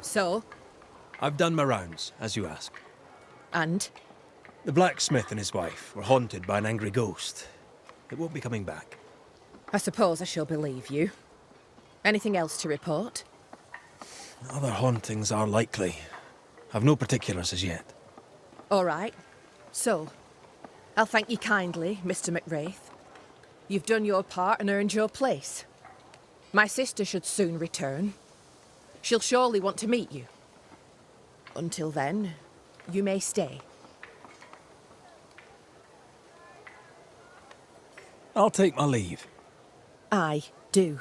So? I've done my rounds, as you ask. And? The blacksmith and his wife were haunted by an angry ghost. It won't be coming back. I suppose I shall believe you. Anything else to report? Other hauntings are likely. I've no particulars as yet. All right. So, I'll thank you kindly, Mr. McWraith. You've done your part and earned your place. My sister should soon return. She'll surely want to meet you. Until then, you may stay. I'll take my leave. I do.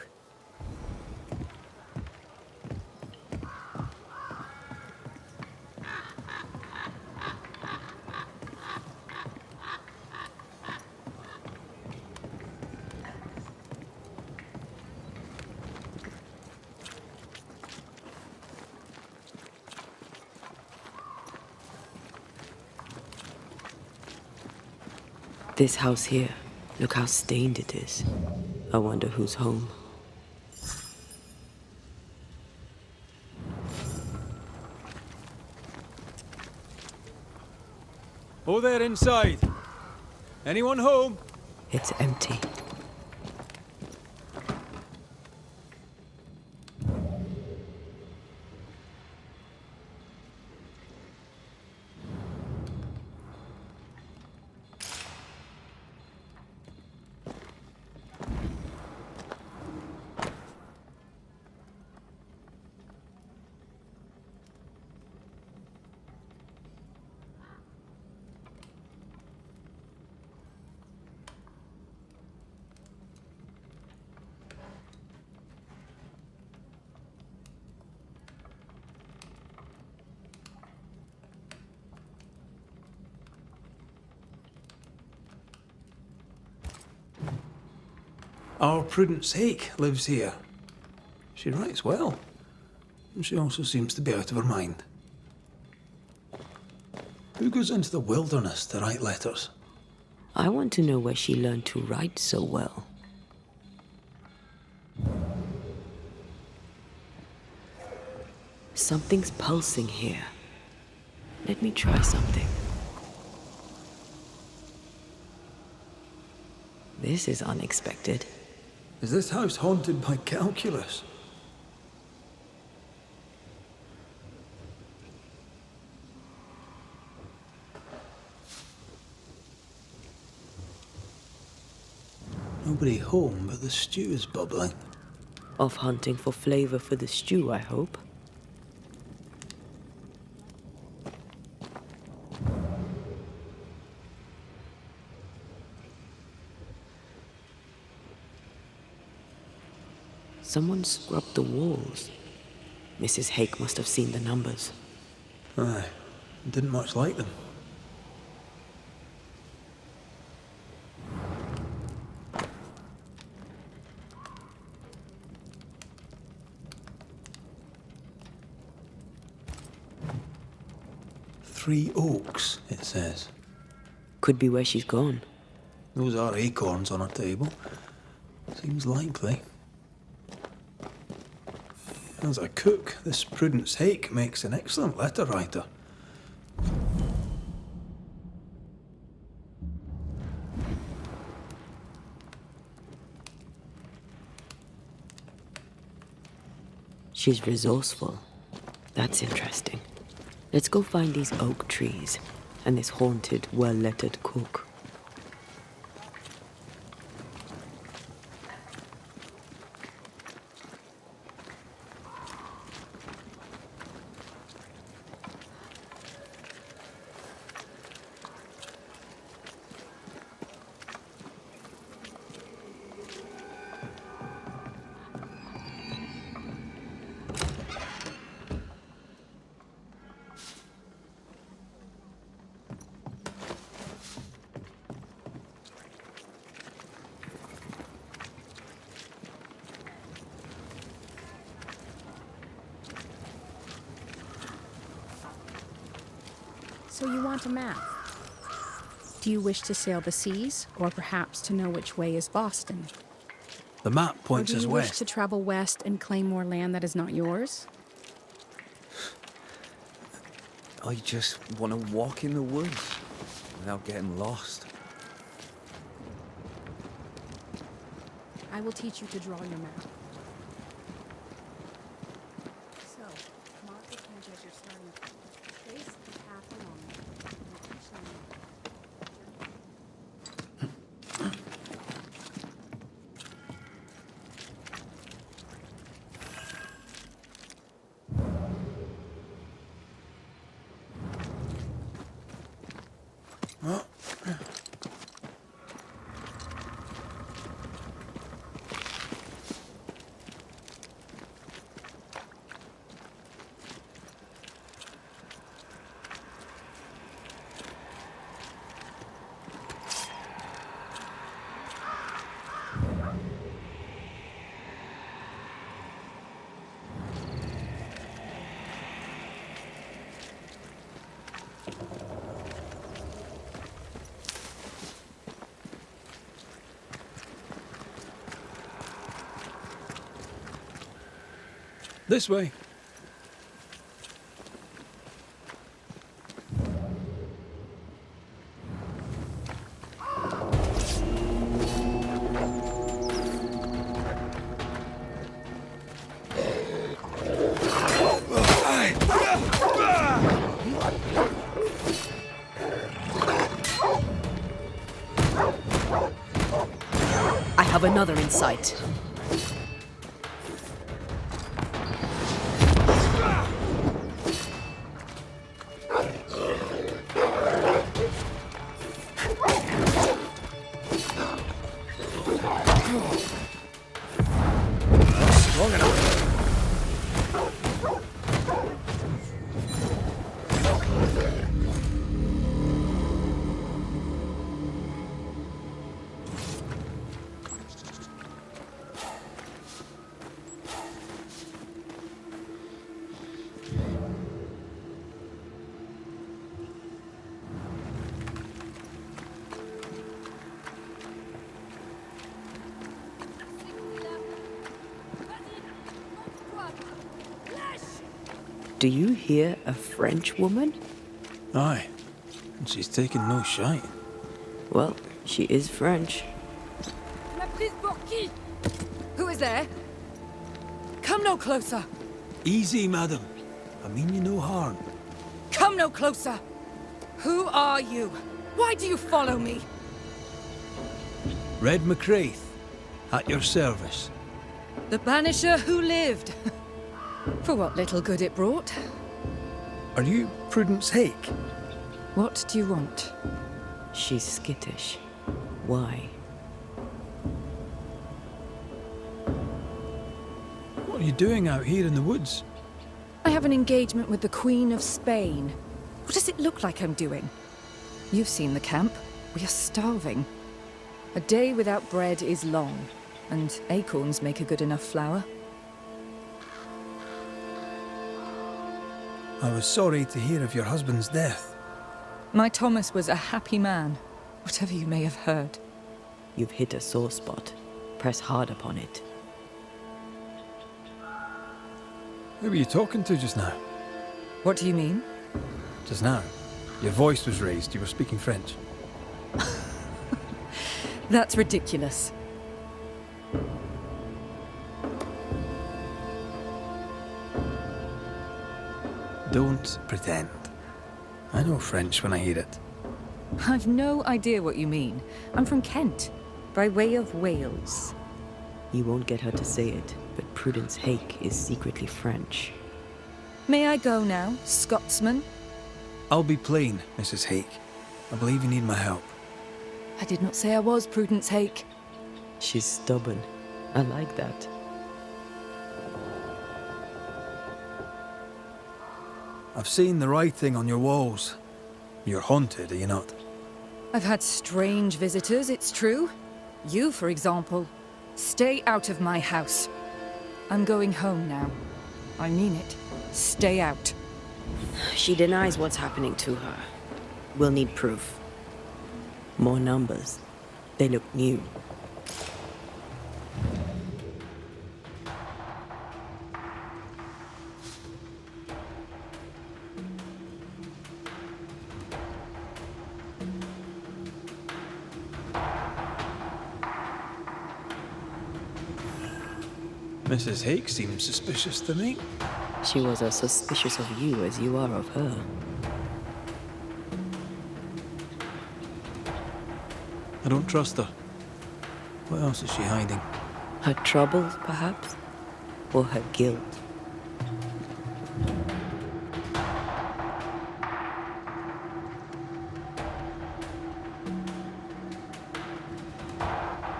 This house here, look how stained it is. I wonder who's home. Oh, there inside. Anyone home? It's empty. Our Prudence lives here. She writes well. And she also seems to be out of her mind. Who goes into the wilderness to write letters? I want to know where she learned to write so well. Something's pulsing here. Let me try something. This is unexpected. Is this house haunted by calculus? Nobody home, but the stew is bubbling. Off hunting for flavor for the stew, I hope. Someone scrubbed the walls. Mrs. Hake must have seen the numbers. Aye, didn't much like them. Three oaks, it says. Could be where she's gone. Those are acorns on her table. Seems likely. As a cook, this Prudence Hake makes an excellent letter writer. She's resourceful. That's interesting. Let's go find these oak trees and this haunted, well-lettered cook. So you want a map? Do you wish to sail the seas, or perhaps to know which way is Boston? The map Or points do us you wish west. to travel west and claim more land that is not yours? I just want to walk in the woods without getting lost. I will teach you to draw your map. So, mark the point as your starting point. Trace the path along it. And each line. This way. I have another in sight. Long enough. Do you hear a French woman? Aye. And she's taking no shite. Well, she is French. Who is there? Come no closer. Easy, madam. I mean you no harm. Come no closer. Who are you? Why do you follow me? Red McCraith, at your service. The Banisher who lived. For what little good it brought. Are you Prudence Hake? What do you want? She's skittish. Why? What are you doing out here in the woods? I have an engagement with the Queen of Spain. What does it look like I'm doing? You've seen the camp. We are starving. A day without bread is long, and acorns make a good enough flour. I was sorry to hear of your husband's death. My Thomas was a happy man, whatever you may have heard. You've hit a sore spot. Press hard upon it. Who were you talking to just now? What do you mean? Just now. Your voice was raised. You were speaking French. That's ridiculous. Don't pretend. I know French when I hear it. I've no idea what you mean. I'm from Kent, by way of Wales. You won't get her to say it, but Prudence Hake is secretly French. May I go now, Scotsman? I'll be plain, Mrs. Hake. I believe you need my help. I did not say I was Prudence Hake. She's stubborn. I like that. I've seen the writing on your walls. You're haunted, are you not? I've had strange visitors, it's true. You, for example. Stay out of my house. I'm going home now. I mean it. Stay out. She denies what's happening to her. We'll need proof. More numbers. They look new. Mrs. Hake seems suspicious to me. She was as suspicious of you as you are of her. I don't trust her. What else is she hiding? Her troubles, perhaps? Or her guilt?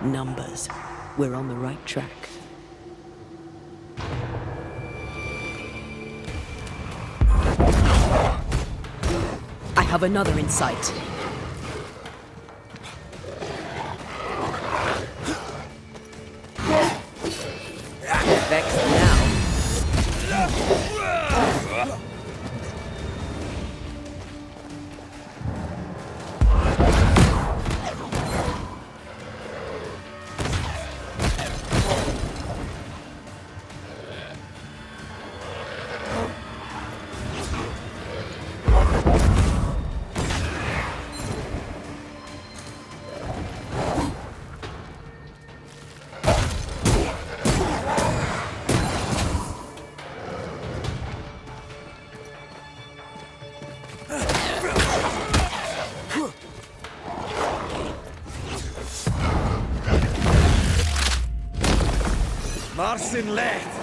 Numbers. We're on the right track. I have another in sight. Vexed now. Marsin left!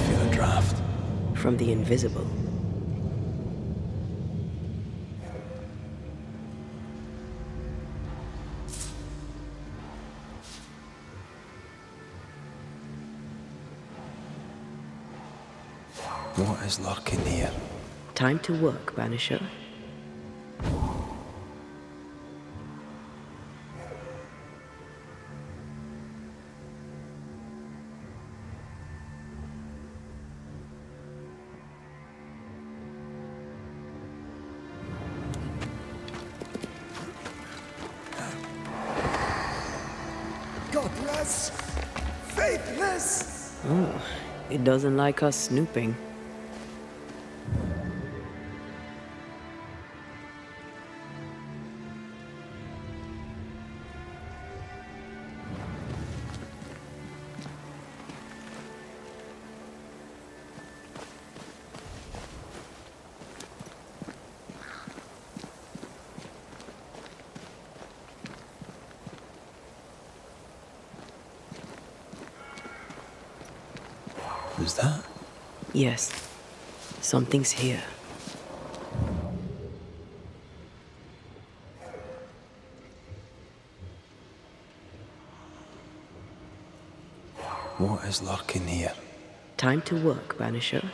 Feel a draft. From the invisible. What is lurking here? Time to work, Banisher. Godless! Faithless! Oh, it doesn't like us snooping. Who's that? Yes, something's here. What is lurking here? Time to work, Banisher.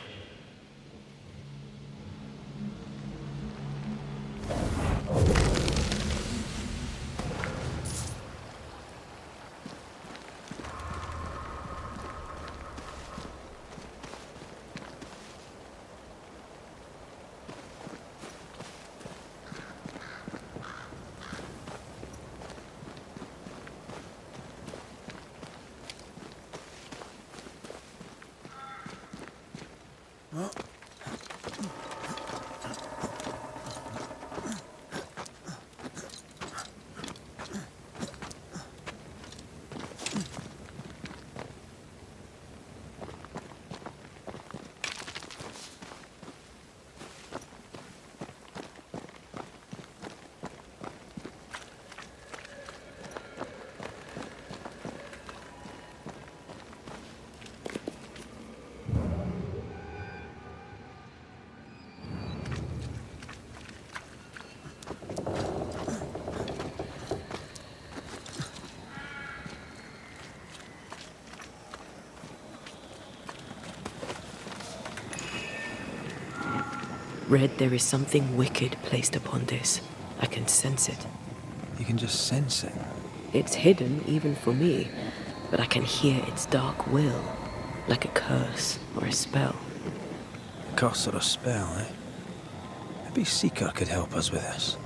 Red, there is something wicked placed upon this. I can sense it. You can just sense it. It's hidden, even for me, but I can hear its dark will, like a curse or a spell. A curse or a spell, eh? Maybe Seeker could help us with this.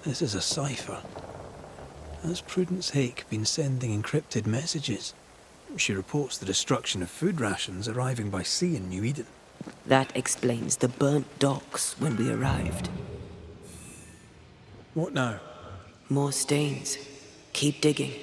This is a cipher. Has Prudence Hake been sending encrypted messages? She reports the destruction of food rations arriving by sea in New Eden. That explains the burnt docks when we arrived. What now? More stains. Keep digging.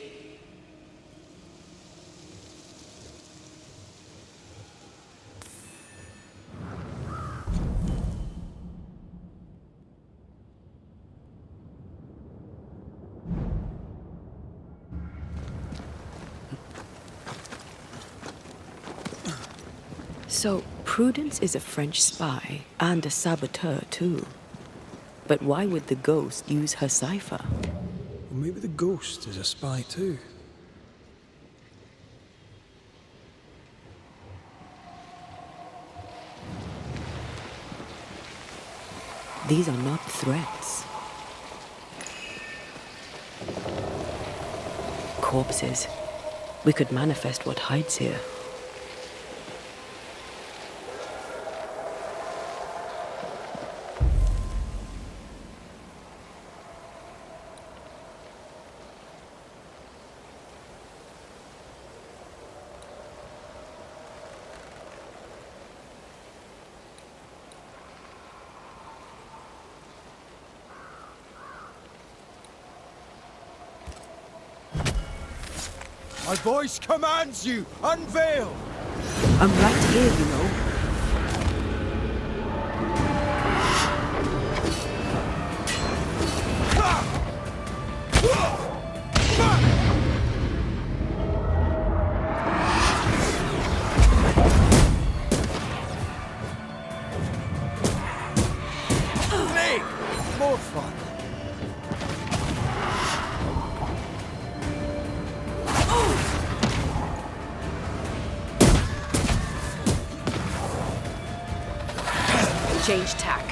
So, Prudence is a French spy, and a saboteur, too. But why would the ghost use her cipher? Well, maybe the ghost is a spy too. These are not threats. Corpses. We could manifest what hides here. My voice commands you! Unveil! I'm right here, you know. More fun! Change tack.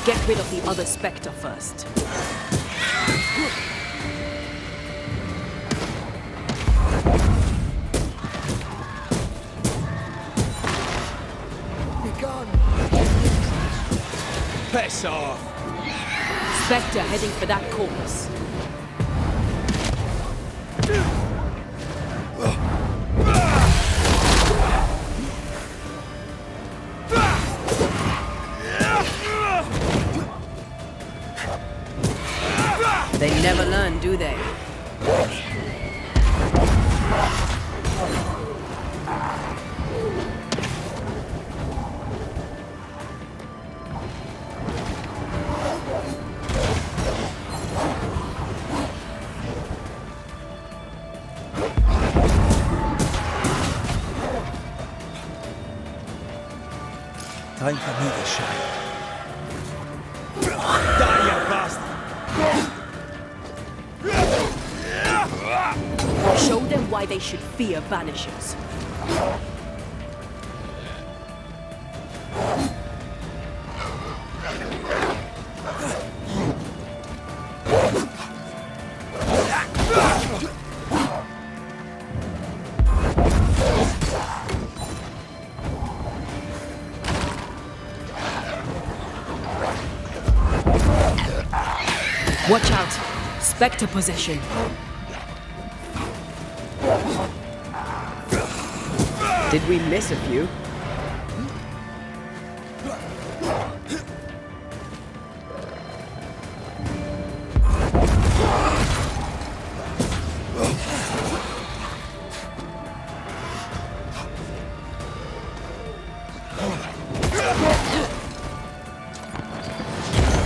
Get rid of the other Spectre first. Begun! Piss off! Spectre heading for that corpse. They never learn, do they? Time for me to shine. Die, you bastard! Show them why they should fear Banishers. Watch out! Spectre possession. Did we miss a few?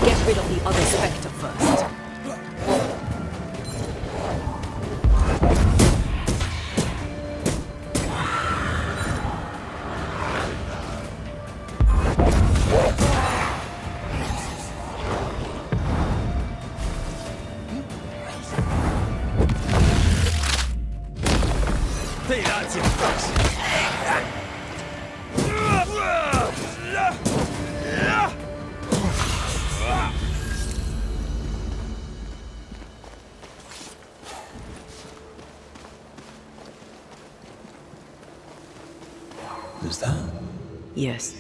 Get rid of the other Spectre first. Is that? Yes.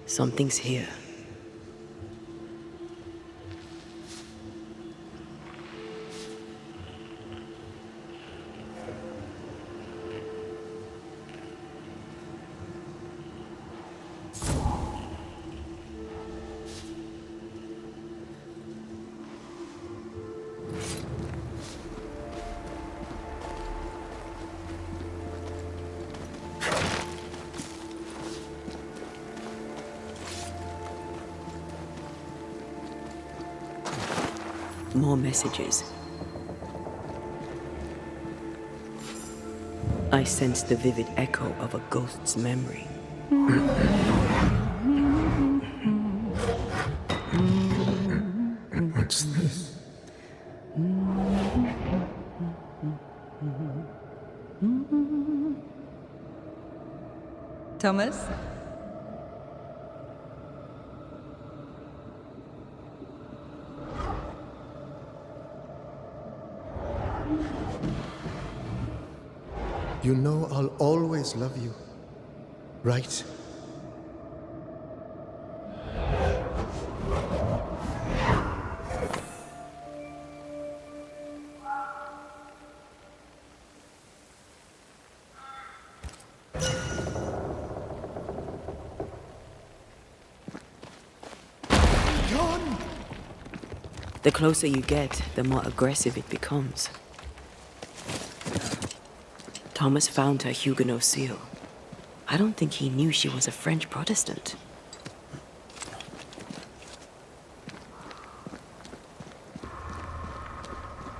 Something's here. More messages. I sense the vivid echo of a ghost's memory. What's this? Thomas? You know I'll always love you, right? The closer you get, the more aggressive it becomes. Thomas found her Huguenot seal. I don't think he knew she was a French Protestant.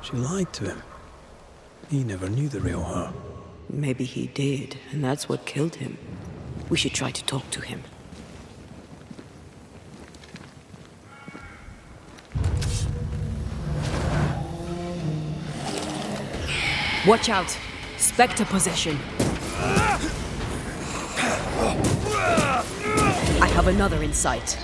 She lied to him. He never knew the real her. Maybe he did, and that's what killed him. We should try to talk to him. Watch out! Spectre possession! I have another in sight.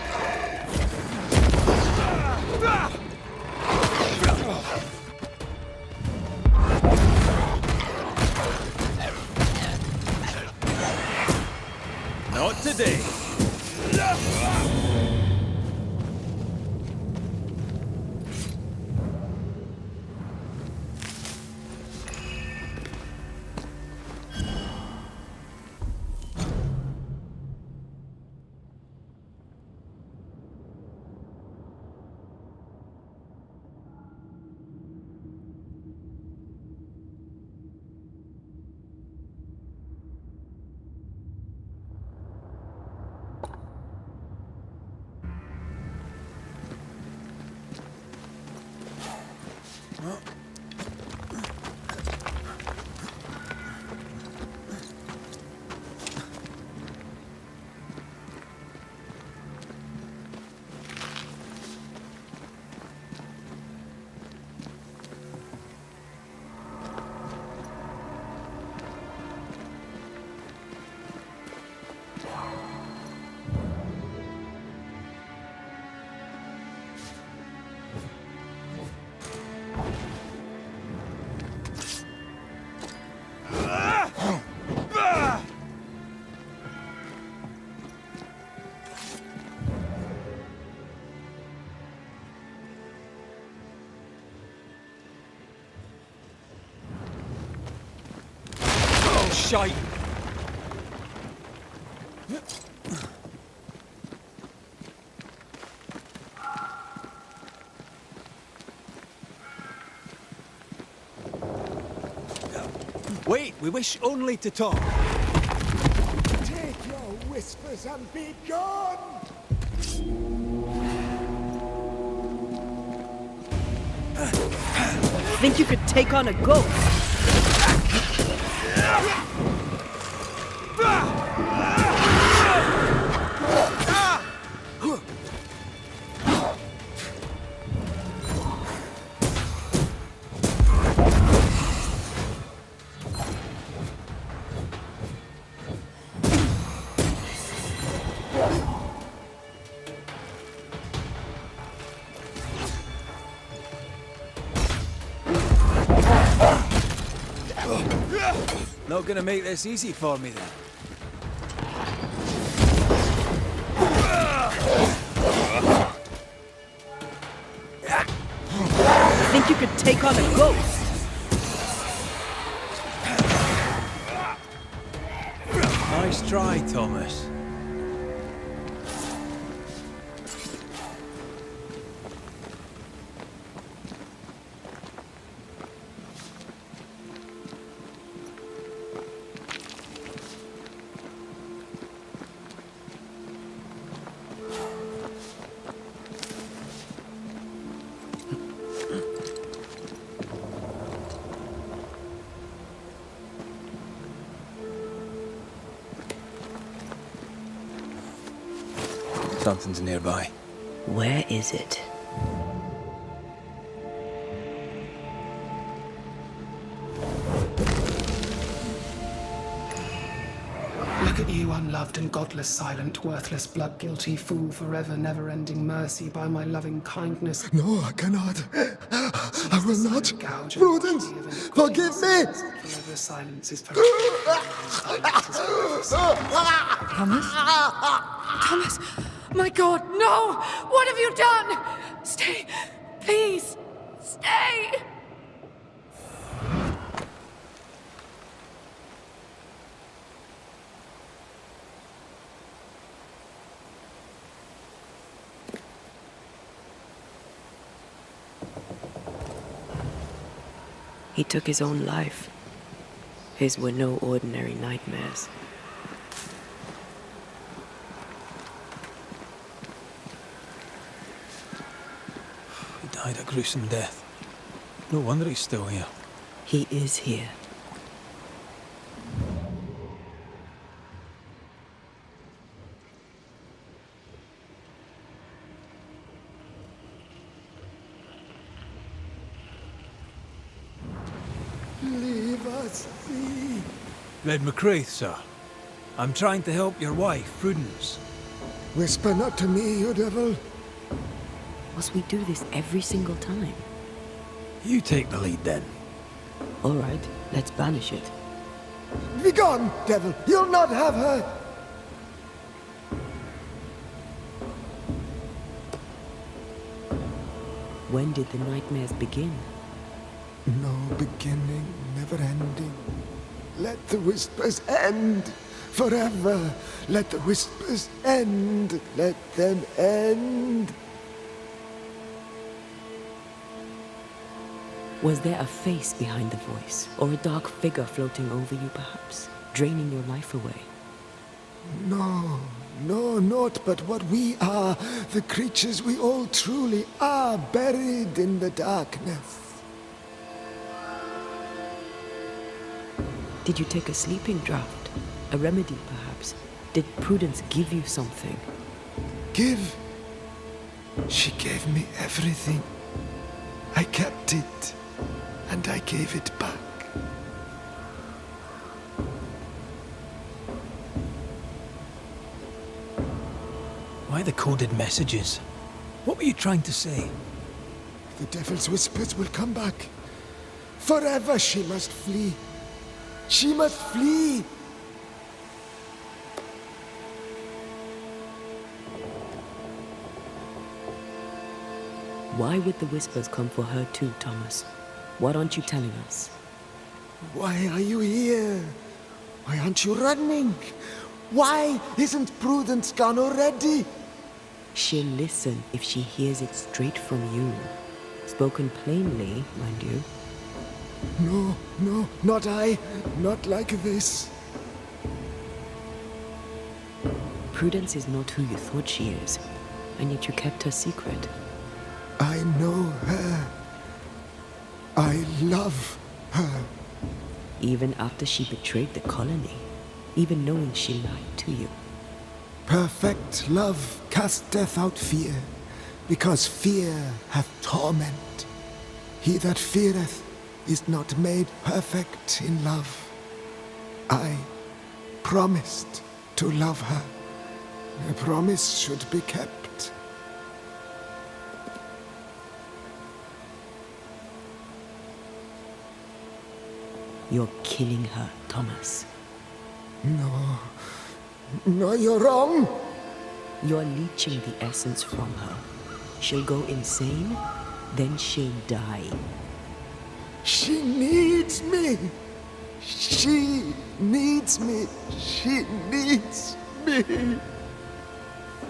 Not today. Shite! Wait, we wish only to talk. Take your whispers and be gone! Think you could take on a ghost? Not gonna make this easy for me then. take on a ghost. Nice try, Thomas. Something's nearby. Where is it? Look at you, unloved and godless, silent, worthless, blood-guilty fool, forever, never-ending mercy by my loving kindness. No, I cannot. I will not. Prudence, forgive me! Forever silence is forever. Silence is forever. Thomas? Thomas! My God, no! What have you done? Stay! Please! Stay! He took his own life. His were no ordinary nightmares. He died a gruesome death. No wonder he's still here. He is here. Leave us be. Red McCraith, sir. I'm trying to help your wife, Prudence. Whisper not to me, you devil. Must we do this every single time? You take the lead then. All right, let's banish it. Begone, devil. You'll not have her. When did the nightmares begin? No beginning, never ending. Let the whispers end forever. Let the whispers end. Let them end. Was there a face behind the voice, or a dark figure floating over you perhaps, draining your life away? No, naught but what we are, the creatures we all truly are, buried in the darkness. Did you take a sleeping draught? A remedy perhaps? Did Prudence give you something? Give? She gave me everything. I kept it, and I gave it back. Why the coded messages? What were you trying to say? The devil's whispers will come back. Forever she must flee. She must flee! Why would the whispers come for her too, Thomas? What aren't you telling us? Why are you here? Why aren't you running? Why isn't Prudence gone already? She'll listen if she hears it straight from you. Spoken plainly, mind you. No, not I. Not like this. Prudence is not who you thought she is, and yet you kept her secret. I know her. I love her. Even after she betrayed the colony, even knowing she lied to you. Perfect love casteth out fear, because fear hath torment. He that feareth is not made perfect in love. I promised to love her. A promise should be kept. You're killing her, Thomas. No, you're wrong. You're leeching the essence from her. She'll go insane, then she'll die. She needs me. She needs me. She needs me.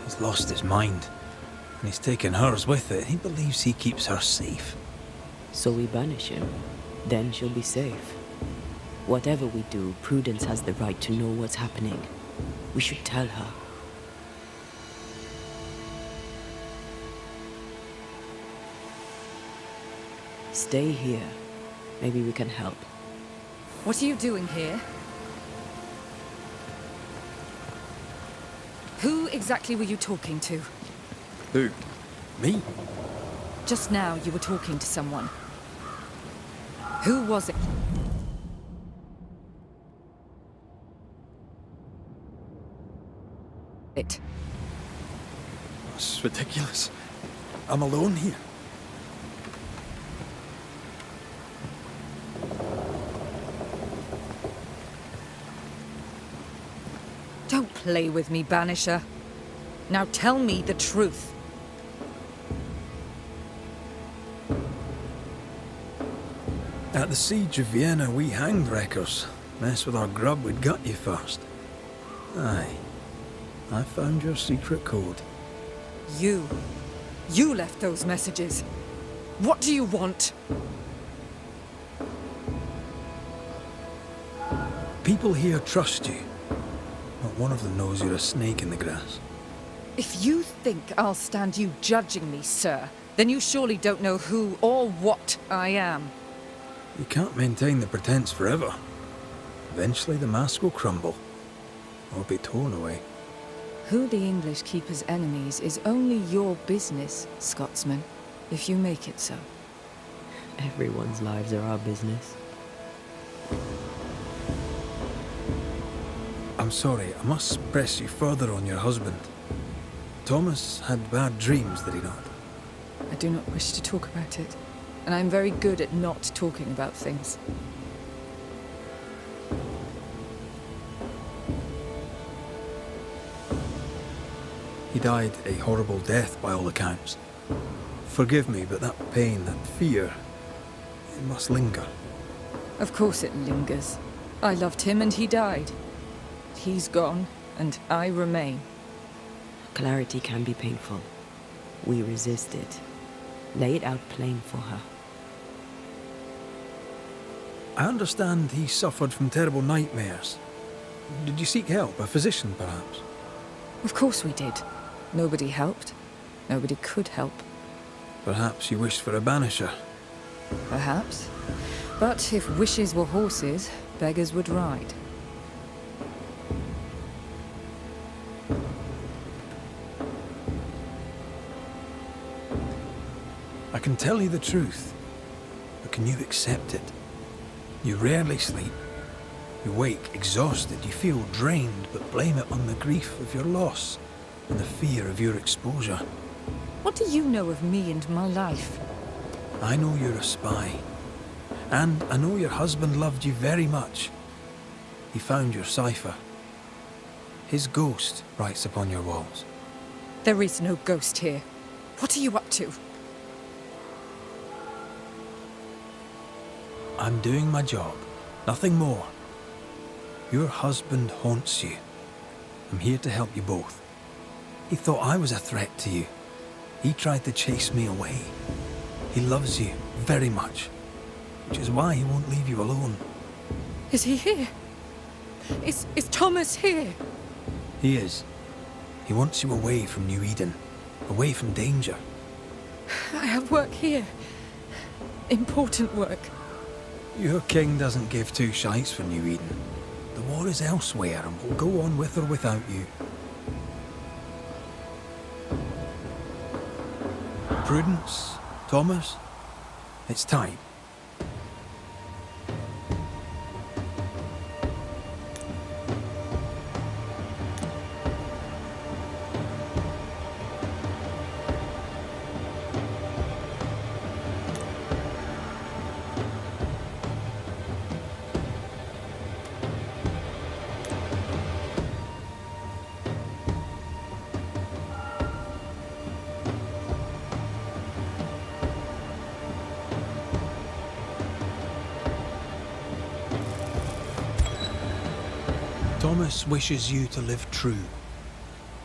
He's lost his mind, and he's taken hers with it. He believes he keeps her safe. So we banish him. Then she'll be safe. Whatever we do, Prudence has the right to know what's happening. We should tell her. Stay here. Maybe we can help. What are you doing here? Who exactly were you talking to? Who? Me? Just now you were talking to someone. Who was it? It's ridiculous. I'm alone here. Don't play with me, Banisher. Now tell me the truth. At the siege of Vienna, we hanged wreckers. Mess with our grub, we'd gut you first. Aye. I found your secret code. You left those messages. What do you want? People here trust you. Not one of them knows you're a snake in the grass. If you think I'll stand you judging me, sir, then you surely don't know who or what I am. You can't maintain the pretense forever. Eventually the mask will crumble, or be torn away. Who the English keep as enemies is only your business, Scotsman, if you make it so. Everyone's lives are our business. I'm sorry, I must press you further on your husband. Thomas had bad dreams, did he not? I do not wish to talk about it, and I'm very good at not talking about things. He died a horrible death by all accounts. Forgive me, but that pain, that fear, it must linger. Of course it lingers. I loved him and he died. He's gone, and I remain. Clarity can be painful. We resist it. Lay it out plain for her. I understand he suffered from terrible nightmares. Did you seek help? A physician, perhaps? Of course we did. Nobody helped. Nobody could help. Perhaps you wished for a banisher. Perhaps. But if wishes were horses, beggars would ride. I can tell you the truth, but can you accept it? You rarely sleep. You wake exhausted, you feel drained, but blame it on the grief of your loss and the fear of your exposure. What do you know of me and my life? I know you're a spy, and I know your husband loved you very much. He found your cipher. His ghost writes upon your walls. There is no ghost here. What are you up to? I'm doing my job, nothing more. Your husband haunts you. I'm here to help you both. He thought I was a threat to you. He tried to chase me away. He loves you very much, which is why he won't leave you alone. Is he here? Is Thomas here? He is. He wants you away from New Eden, away from danger. I have work here. Important work. Your king doesn't give two shites for New Eden. The war is elsewhere and will go on with or without you. Prudence, Thomas, it's time. Thomas wishes you to live true.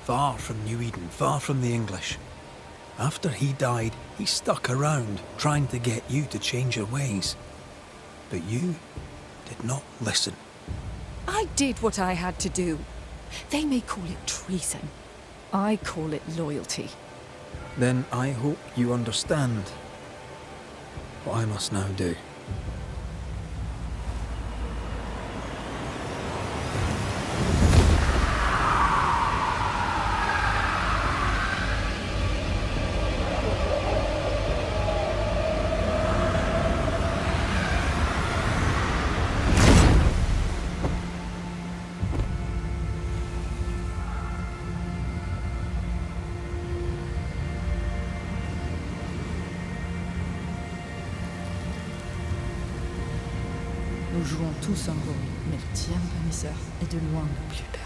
Far from New Eden, far from the English. After he died, he stuck around, trying to get you to change your ways. But you did not listen. I did what I had to do. They may call it treason. I call it loyalty. Then I hope you understand what I must now do. Nous jouons tous un rôle, mais le tien, Banishers, est de loin le plus perfide.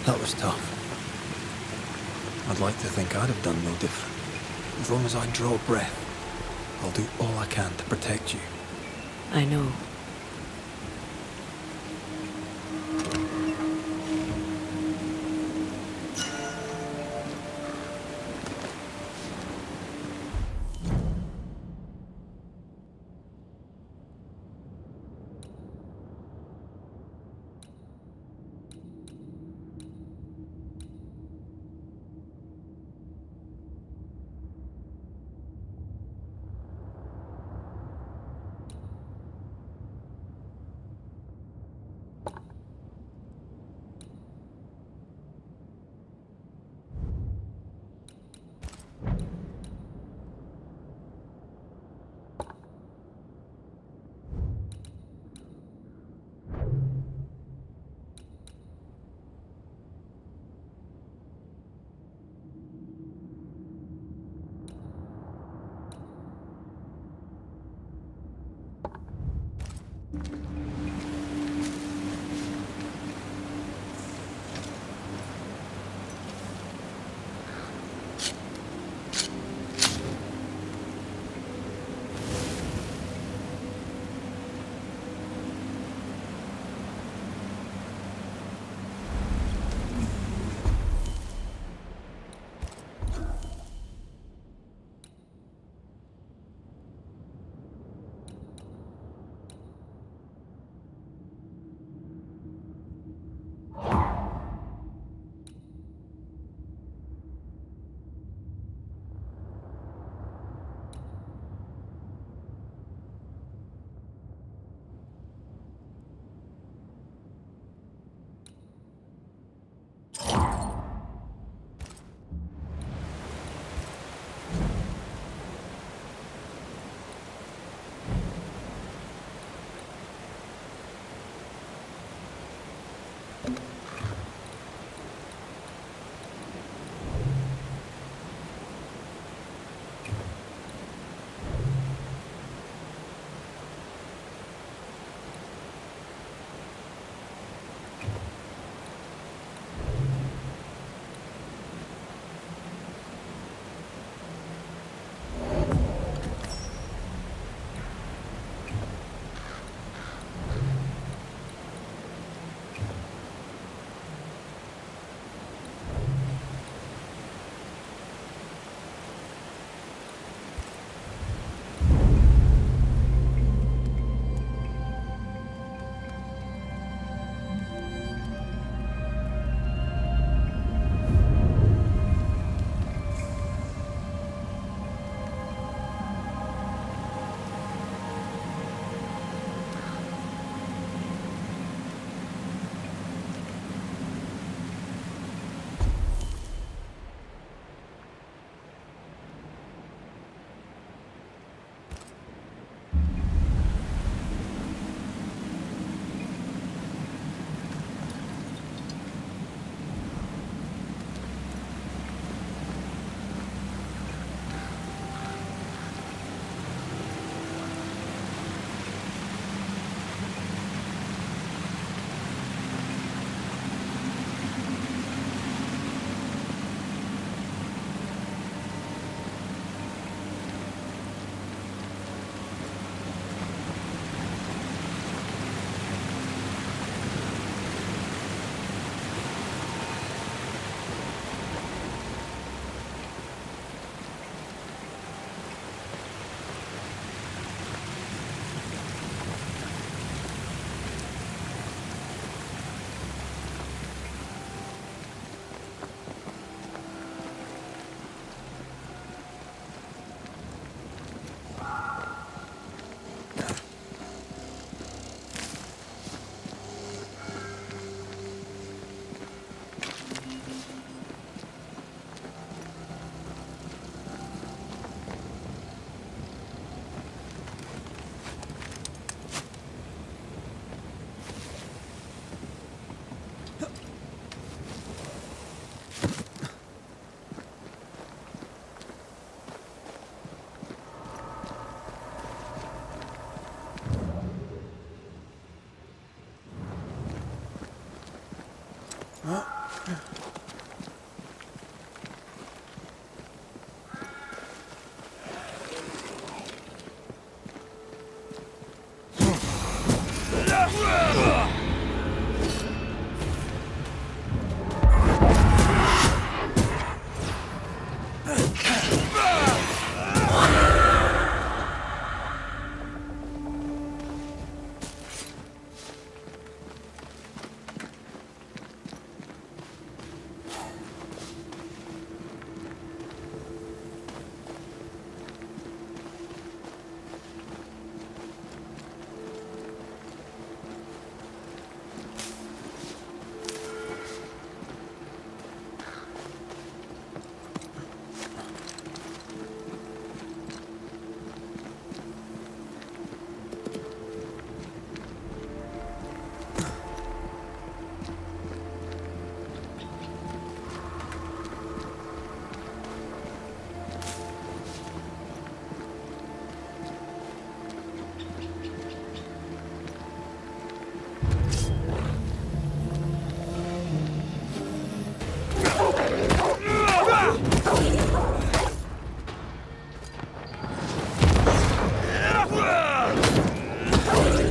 That was tough. I'd like to think I'd have done no different. As long as I draw breath, I'll do all I can to protect you. I know.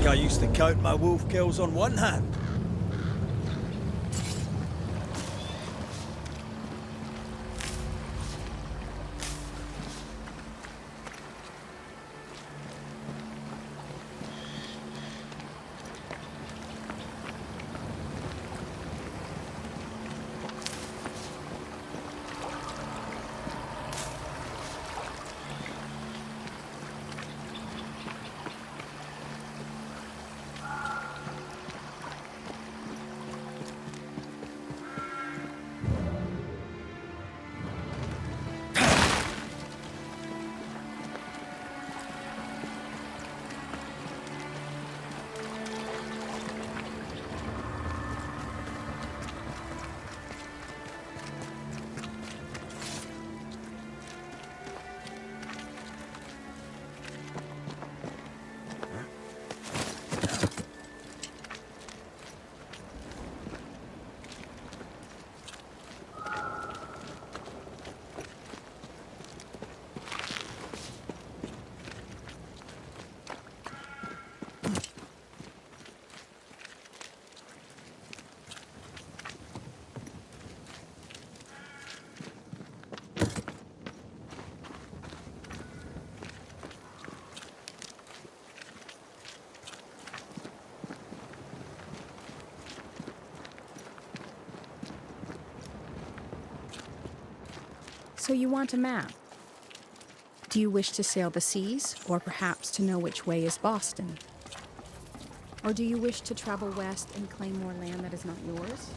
I used to count my wolf kills on one hand. So you want a map? Do you wish to sail the seas, or perhaps to know which way is Boston? Or do you wish to travel west and claim more land that is not yours?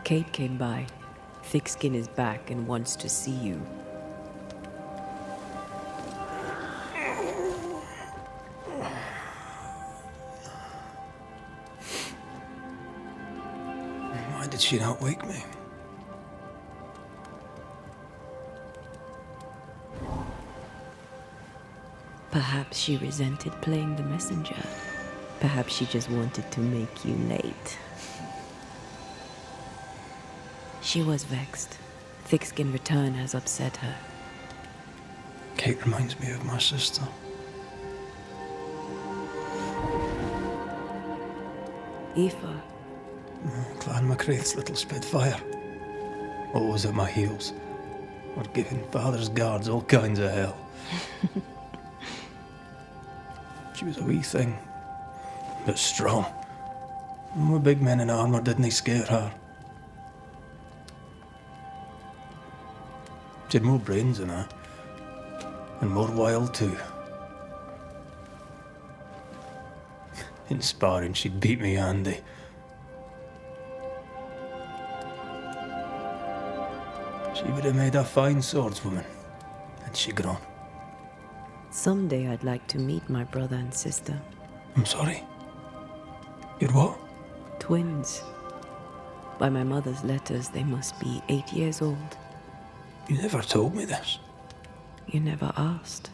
Kate came by. Thickskin is back and wants to see you. Why did she not wake me? Perhaps she resented playing the messenger. Perhaps she just wanted to make you late. She was vexed. Thickskin return has upset her. Kate reminds me of my sister. Aoife. Clan MacRaith's little Spitfire. Always at my heels. Or giving father's guards all kinds of hell. She was a wee thing, but strong. And the big men in armour didn't scare her. She had more brains than I, and more wild too. In sparring, she'd beat me handy. She would have made a fine swordswoman, had she grown. Someday I'd like to meet my brother and sister. I'm sorry. You're what? Twins. By my mother's letters, they must be 8 years old. You never told me this. You never asked.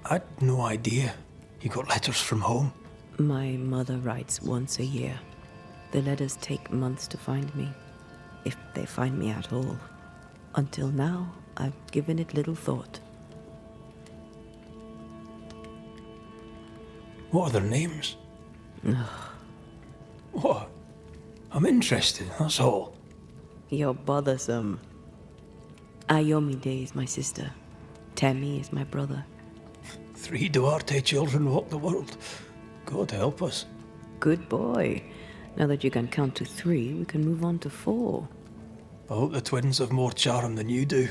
I'd no idea you got letters from home. My mother writes once a year. The letters take months to find me, if they find me at all. Until now, I've given it little thought. What are their names? What? I'm interested, that's all. You're bothersome. Ayomide is my sister. Temi is my brother. 3 Duarte children walk the world. God help us. Good boy. Now that you can count to 3, we can move on to 4. I hope the twins have more charm than you do.